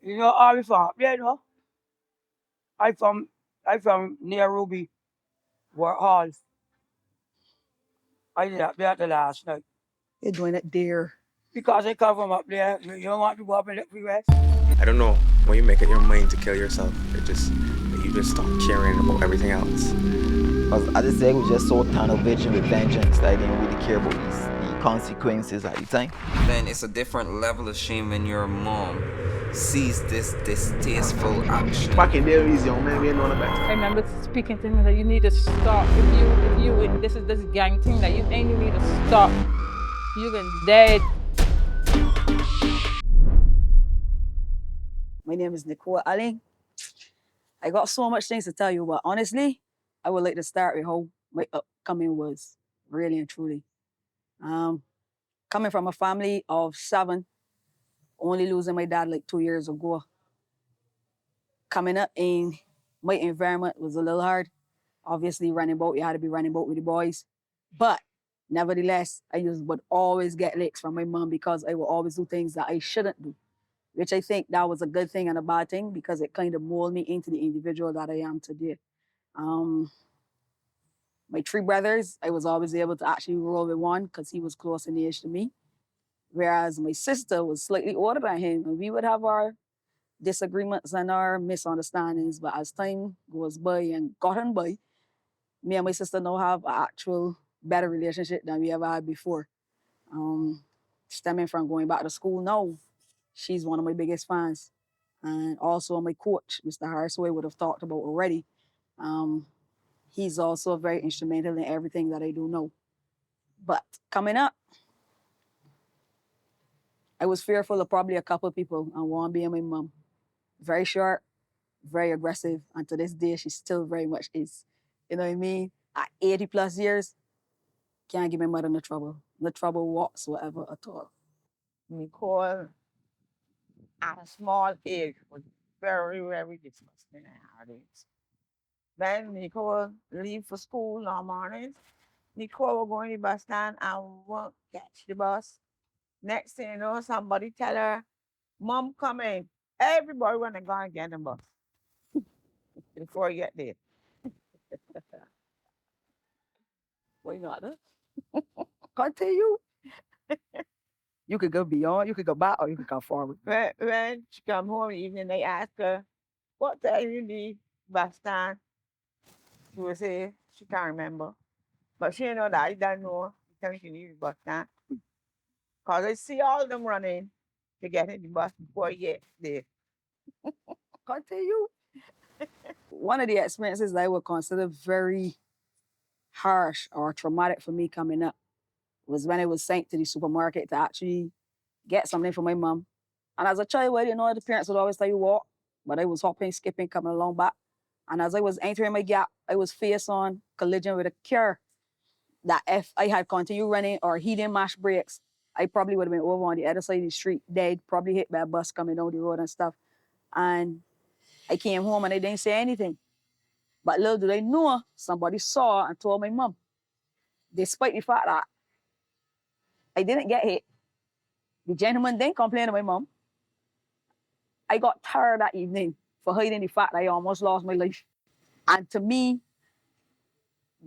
You know, how we from? Yeah, you know. I from I from near Ruby, War Hall. I did up there the last night. You're doing it there. Because I come from up there. You don't want to go up in the freeway? I don't know, when you make it your mind to kill yourself, you just stop caring about everything else. Because I just say I was just so tunnel vision with vengeance that I didn't really care about the consequences at the time. Then it's a different level of shame when your mom sees this distasteful action. Back in there, he's young man, we ain't know no better. I remember speaking to him that you need to stop. If you and this is this gang thing that you ain't, you need to stop. You can dead. My name is Nicole, Alleyne. I got so much things to tell you, but honestly, I would like to start with how my upcoming was, really and truly. Coming from a family of 7, only losing my dad like 2 years ago. Coming up in my environment was a little hard. Obviously, running boat, you had to be running boat with the boys. But nevertheless, would always get licks from my mom because I would always do things that I shouldn't do, which I think that was a good thing and a bad thing because it kind of molded me into the individual that I am today. My 3 brothers, I was always able to actually roll with one because he was close in age to me. Whereas my sister was slightly older than him, and we would have our disagreements and our misunderstandings. But as time goes by and gotten by, me and my sister now have an actual better relationship than we ever had before. Stemming from going back to school now, she's one of my biggest fans. And also my coach, Mr. Harris, who I would have talked about already. He's also very instrumental in everything that I do now. But coming up, I was fearful of probably a couple of people and one being my mom. Very short, very aggressive, and to this day, she still very much is. You know what I mean? At 80 plus years, can't give my mother no trouble whatsoever at all. Nicole, at a small age, was very, very disgusting nowadays. Then Nicole leave for school in the mornings. Nicole will go in the bus stand and won't catch the bus. Next thing you know, somebody tell her, Mom coming. Everybody wanna go and get the bus before you get there. Why not? Can't tell you. You could go beyond, you could go back, or you could go forward. When she come home in the evening, they ask her, what time you leave bus stand? She will say she can't remember. But she know that I don't know the time she leave the bus stand. Because I see all of them running to get in the bus before you get there. Can't tell you. One of the experiences that I would consider very harsh or traumatic for me coming up was when I was sent to the supermarket to actually get something for my mom. And as a child, well, you know, the parents would always tell you walk, but I was hopping, skipping, coming along back. And as I was entering my gap, I was face on collision with a car that if I had continued running or he didn't mash brakes, I probably would have been over on the other side of the street, dead, probably hit by a bus coming down the road and stuff. And I came home and I didn't say anything. But little do they know, somebody saw and told my mom. Despite the fact that I didn't get hit, the gentleman didn't complain to my mom. I got tired that evening for hiding the fact that I almost lost my life. And to me,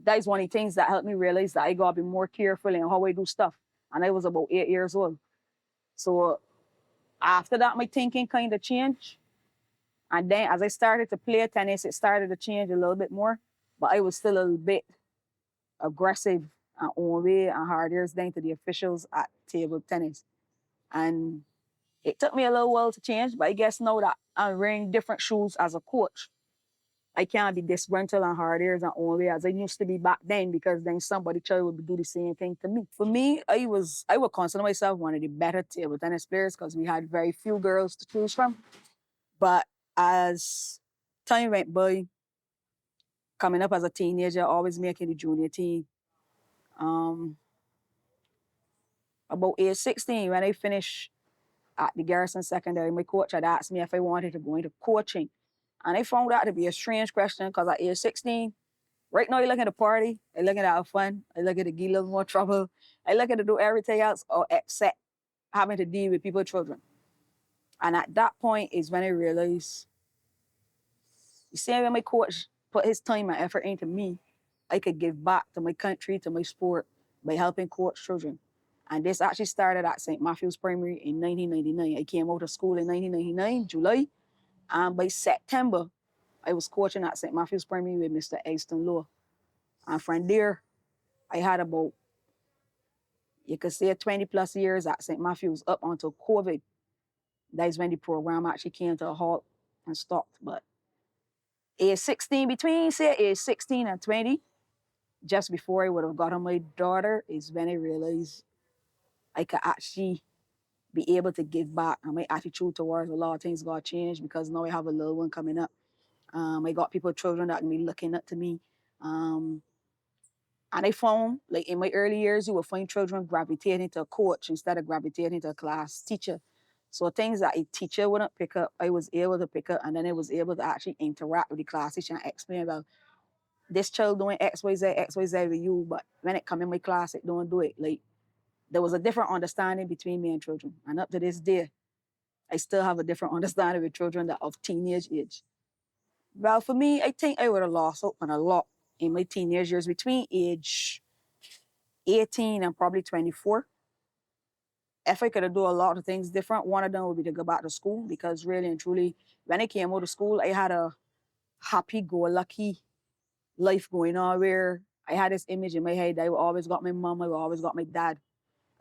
that is one of the things that helped me realize that I gotta be more careful in how I do stuff. And I was about 8 years old. So after that, my thinking kind of changed. And then as I started to play tennis, it started to change a little bit more. But I was still a little bit aggressive and on way and harder than to the officials at table tennis. And it took me a little while to change, but I guess now that I'm wearing different shoes as a coach, I can't be disgruntled and hard ears and on way as I used to be back then because then somebody would do the same thing to me. For me, I would consider myself one of the better table tennis players because we had very few girls to choose from. But as time went by, coming up as a teenager, always making the junior team. About age 16, when I finished at the Garrison Secondary, my coach had asked me if I wanted to go into coaching. And I found that to be a strange question because at age 16, right now I look at the party, I look at have fun, I look at to get a little more trouble, I look at to do everything else or except having to deal with people's children. And at that point is when I realized, you see when my coach put his time and effort into me, I could give back to my country, to my sport, by helping coach children. And this actually started at St. Matthew's Primary in 1999. I came out of school in 1999, July, and by September, I was coaching at St. Matthew's Primary with Mr. Easton Law. And from there, I had about, you could say 20 plus years at St. Matthew's up until COVID. That's when the program actually came to a halt and stopped. But age 16, between say age 16 and 20, just before I would have gotten my daughter, is when I realized I could actually be able to give back. And my attitude towards a lot of things got changed because now I have a little one coming up. I got children that can be looking up to me. And I found, like in my early years, you will find children gravitating to a coach instead of gravitating to a class teacher. So things that a teacher wouldn't pick up, I was able to pick up, and then I was able to actually interact with the class teacher and explain about this child doing X, Y, Z with you, but when it come in my class, it don't do it. Like, there was a different understanding between me and children. And up to this day, I still have a different understanding with children that of teenage age. Well, for me, I think I would have lost out on a lot in my teenage years between age 18 and probably 24. If I could have done a lot of things different, one of them would be to go back to school, because really and truly, when I came out of school, I had a happy-go-lucky life going on where I had this image in my head that I always got my mom, I always got my dad.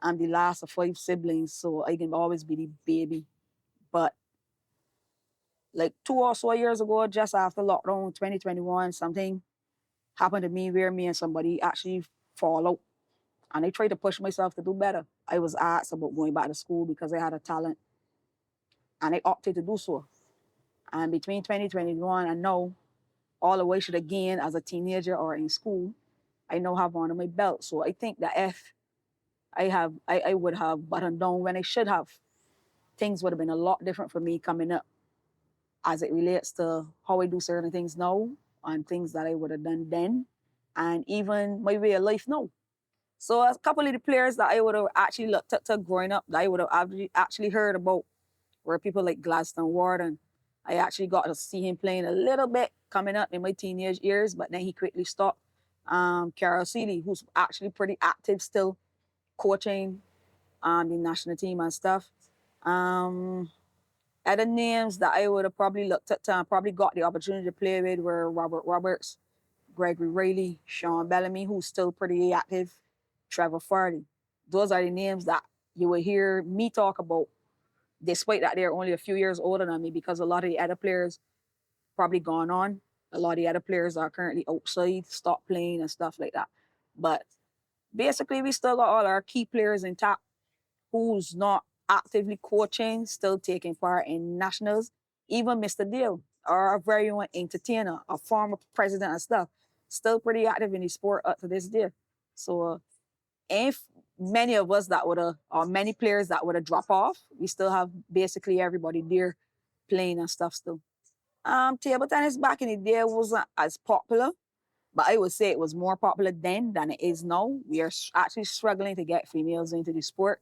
I'm the last of 5 siblings, so I can always be the baby. But like 2 or so years ago, just after lockdown 2021, something happened to me where me and somebody actually fall out. And I tried to push myself to do better. I was asked about going back to school because I had a talent, and I opted to do so. And between 2021 and now, all the way should again as a teenager or in school, I now have one on my belt. So I think that if I would have buttoned down when I should have, things would have been a lot different for me coming up as it relates to how I do certain things now and things that I would have done then, and even my way of life now. So a couple of the players that I would have actually looked up to growing up, that I would have actually heard about, were people like Gladstone Ward, and I actually got to see him playing a little bit coming up in my teenage years, but then he quickly stopped. Carol Seeley, who's actually pretty active still, coaching the national team and stuff. Other names that I would have probably looked at and probably got the opportunity to play with were Robert Roberts, Gregory Rayleigh, Sean Bellamy, who's still pretty active, Trevor Farley. Those are the names that you will hear me talk about, despite that they're only a few years older than me, because a lot of the other players probably gone on. A lot of the other players are currently outside, stopped playing and stuff like that. But basically, we still got all our key players intact who's not actively coaching, still taking part in nationals. Even Mr. Dale, our very own entertainer, a former president and stuff, still pretty active in the sport up to this day. So if many of us that would have, or many players that would have dropped off, we still have basically everybody there playing and stuff still. Table tennis back in the day wasn't as popular, but I would say it was more popular then than it is now. We are actually struggling to get females into the sport.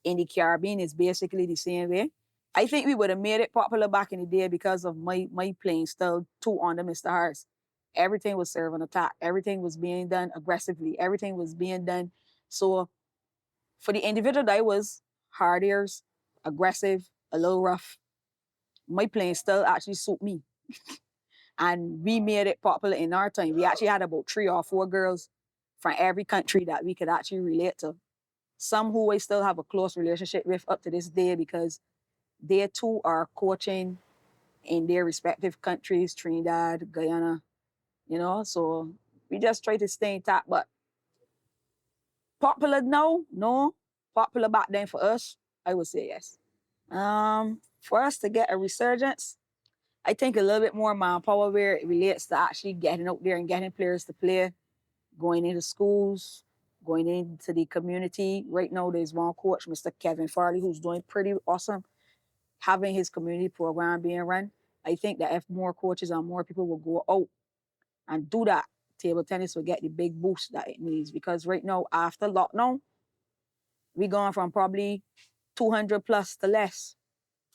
In the Caribbean, it's basically the same way. I think we would have made it popular back in the day because of my playing style too under Mr. Harris. Everything was serve and attack. Everything was being done aggressively. Everything was being done. So for the individual that was hard ears, aggressive, a little rough, my playing style actually suit me. And we made it popular in our time. We actually had about 3 or 4 girls from every country that we could actually relate to. Some who I still have a close relationship with up to this day because they too are coaching in their respective countries, Trinidad, Guyana, so we just try to stay intact. But popular now? No. Popular back then for us? I would say yes. For us to get a resurgence, I think a little bit more manpower where it relates to actually getting out there and getting players to play, going into schools, going into the community. Right now, there's one coach, Mr. Kevin Farley, who's doing pretty awesome, having his community program being run. I think that if more coaches and more people will go out and do that, table tennis will get the big boost that it needs. Because right now, after lockdown, we're going from probably 200 plus to less.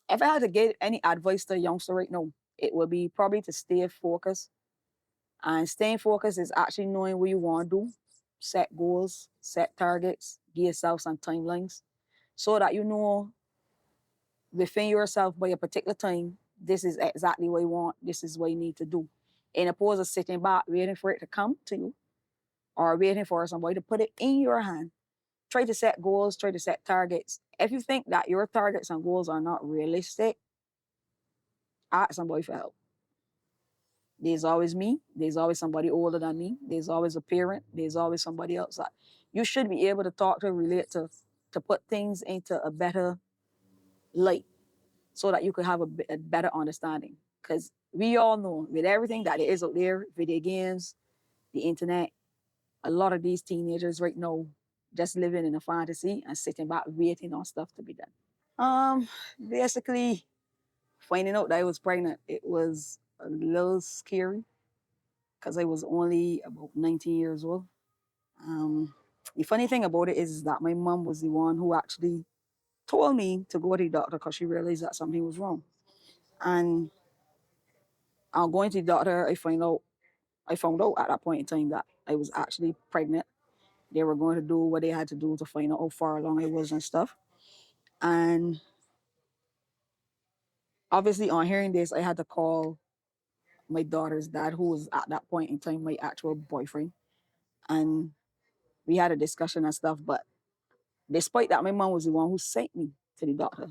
If I had to give any advice to a youngster right now, it would be probably to stay focused. And staying focused is actually knowing what you want to do, set goals, set targets, give yourself some timelines so that you know within yourself by a particular time, this is exactly what you want, this is what you need to do. In opposed to sitting back waiting for it to come to you or waiting for somebody to put it in your hand. Try to set goals, try to set targets. If you think that your targets and goals are not realistic, ask somebody for help. There's always me. There's always somebody older than me. There's always a parent. There's always somebody else that you should be able to talk to, relate to put things into a better light so that you could have a better understanding. Because we all know with everything that there is out there, video games, the internet, a lot of these teenagers right now just living in a fantasy and sitting back waiting on stuff to be done. Basically, finding out that I was pregnant, it was a little scary because I was only about 19 years old. The funny thing about it is that my mom was the one who actually told me to go to the doctor because she realized that something was wrong. And I'm going to the doctor, I found out at that point in time that I was actually pregnant. They were going to do what they had to do to find out how far along I was and stuff. And obviously on hearing this, I had to call my daughter's dad, who was at that point in time my actual boyfriend. And we had a discussion and stuff. But despite that, my mom was the one who sent me to the doctor.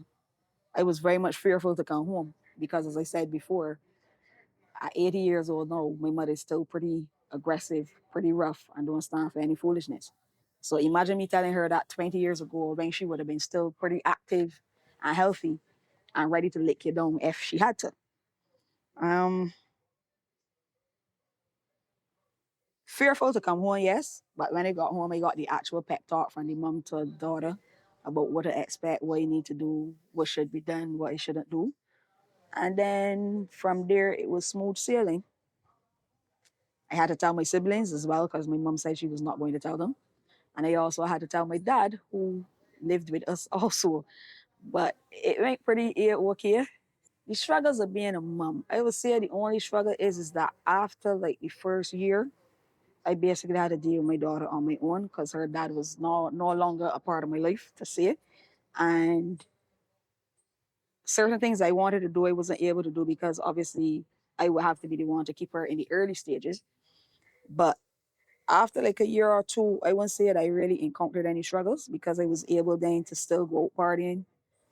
I was very much fearful to come home because, as I said before, at 80 years old now, my mother is still pretty aggressive, pretty rough, and don't stand for any foolishness. So imagine me telling her that 20 years ago, when she would have been still pretty active and healthy and ready to lick you down if she had to. Fearful to come home, yes, but when I got home, I got the actual pep talk from the mom to the daughter about what to expect, what you need to do, what should be done, what you shouldn't do. And then from there, it was smooth sailing. I had to tell my siblings as well because my mom said she was not going to tell them. And I also had to tell my dad, who lived with us also. But it went pretty okay. The struggles of being a mom, I would say the only struggle is that after like the first year, I basically had to deal with my daughter on my own because her dad was no longer a part of my life, to say it. And certain things I wanted to do, I wasn't able to do because obviously I would have to be the one to keep her in the early stages. But after like a year or two, I wouldn't say that I really encountered any struggles because I was able then to still go out partying.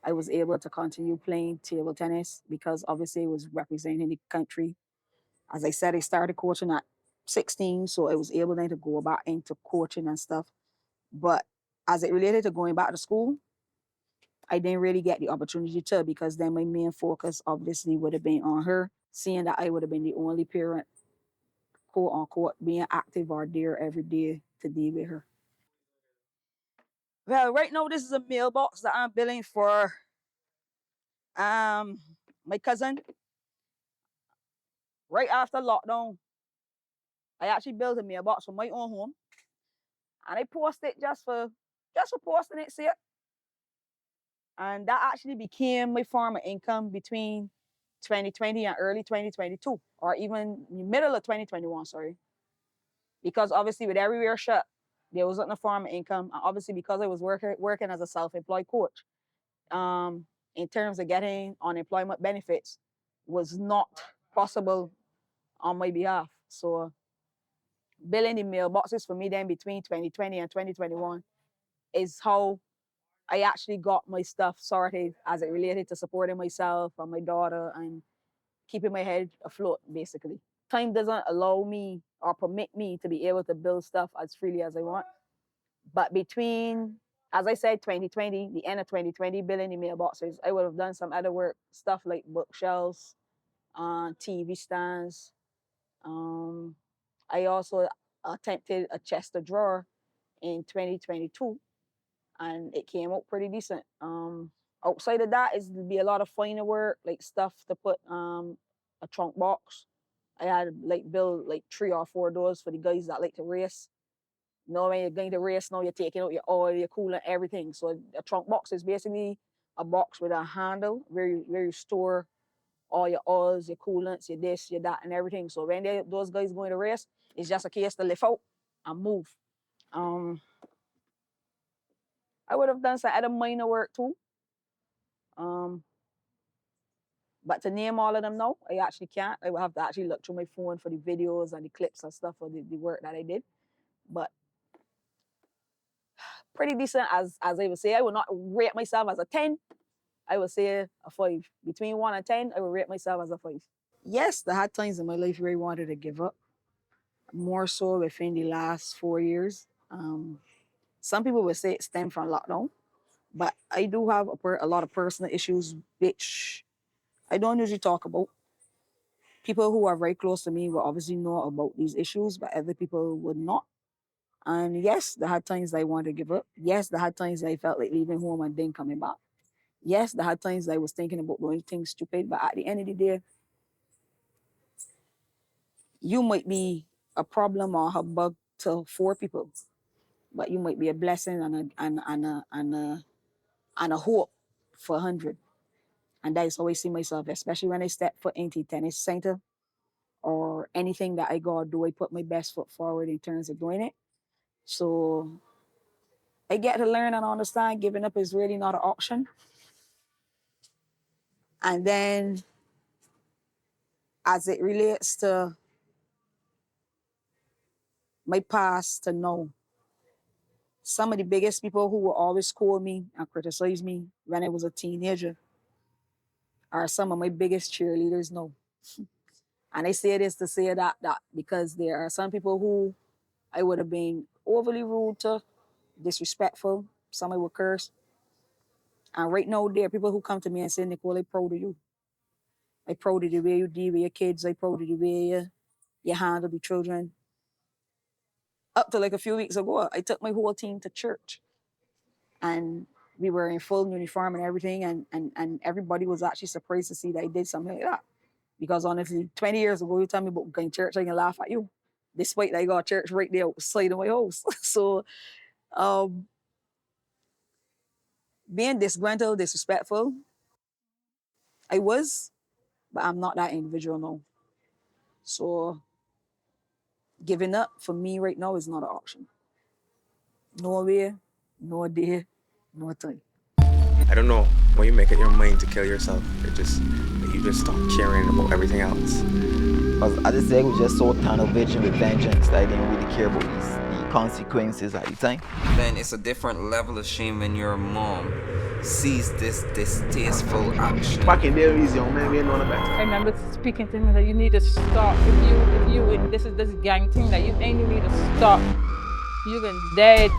I was able to continue playing table tennis because obviously I was representing the country. As I said, I started coaching at 16, so I was able then to go back into coaching and stuff. But as it related to going back to school, I didn't really get the opportunity to because then my main focus obviously would have been on her, seeing that I would have been the only parent, quote unquote, being active or there every day to deal with her. Well, right now this is a mailbox that I'm building for my cousin. Right after lockdown, I actually built a mailbox for my own home, and I posted just for posting it, see it. And that actually became my form of income between 2020 and early 2022, or even middle of 2021, sorry. Because obviously with everywhere shut, there wasn't a form of income. And obviously because I was working as a self-employed coach, in terms of getting unemployment benefits was not possible on my behalf. So billing the mailboxes for me then between 2020 and 2021 is how I actually got my stuff sorted as it related to supporting myself and my daughter and keeping my head afloat, basically. Time doesn't allow me or permit me to be able to build stuff as freely as I want. But between, as I said, 2020, the end of 2020, building the mailboxes, I would have done some other work, stuff like bookshelves, TV stands. I also attempted a chest of drawer in 2022, and it came out pretty decent. Outside of that, is be a lot of finer work, like stuff to put a trunk box. I had like build like 3 or 4 doors for the guys that like to race. You know, when you're going to race now, you're taking out your oil, your coolant, everything. So a trunk box is basically a box with a handle where you store all your oils, your coolants, your this, your that, and everything. So when those guys go in the race, it's just a case to lift out and move. I would have done some other minor work too. But to name all of them now, I actually can't. I would have to actually look through my phone for the videos and the clips and stuff for the work that I did. But pretty decent, as I would say. I would not rate myself as a 10. I would say a 5. Between 1 and 10, I would rate myself as a 5. Yes, there had times in my life where I wanted to give up. More so within the last 4 years. Some people would say it stemmed from lockdown. But I do have a lot of personal issues, which I don't usually talk about. People who are very close to me will obviously know about these issues, but other people would not. And yes, there had times I wanted to give up. Yes, there had times I felt like leaving home and then coming back. Yes, there had times I was thinking about doing things stupid, but at the end of the day, you might be a problem or a bug to 4 people, but you might be a blessing and a hope for 100. And that is how I see myself, especially when I step foot into tennis center or anything that I go do, I put my best foot forward in terms of doing it. So I get to learn and understand giving up is really not an option. And then as it relates to my past to now, some of the biggest people who will always scold me and criticize me when I was a teenager are some of my biggest cheerleaders now. And I say this to say that because there are some people who I would have been overly rude to, disrespectful, some I would curse. And right now, there are people who come to me and say, Nicole, I'm proud of you. I'm proud of the way you deal with your kids. I'm proud of the way you handle the children. Up to like a few weeks ago, I took my whole team to church. And we were in full uniform and everything. And everybody was actually surprised to see that I did something like that. Because honestly, 20 years ago, you tell me about going to church, I can laugh at you. Despite that I got a church right there outside of my house. So being disgruntled, disrespectful, I was, but I'm not that individual now. So giving up for me right now is not an option. No way, no day, no time. I don't know, when you make it your mind to kill yourself, you just stop caring about everything else. Because at the say, we just so tunnel vision with vengeance that I didn't really care about the consequences at the time. Then it's a different level of shame when your mom sees this distasteful action. Back in there is young man, we know better. I remember speaking to him that you need to stop. If you in this gang thing that you ain't need to stop. You can dead.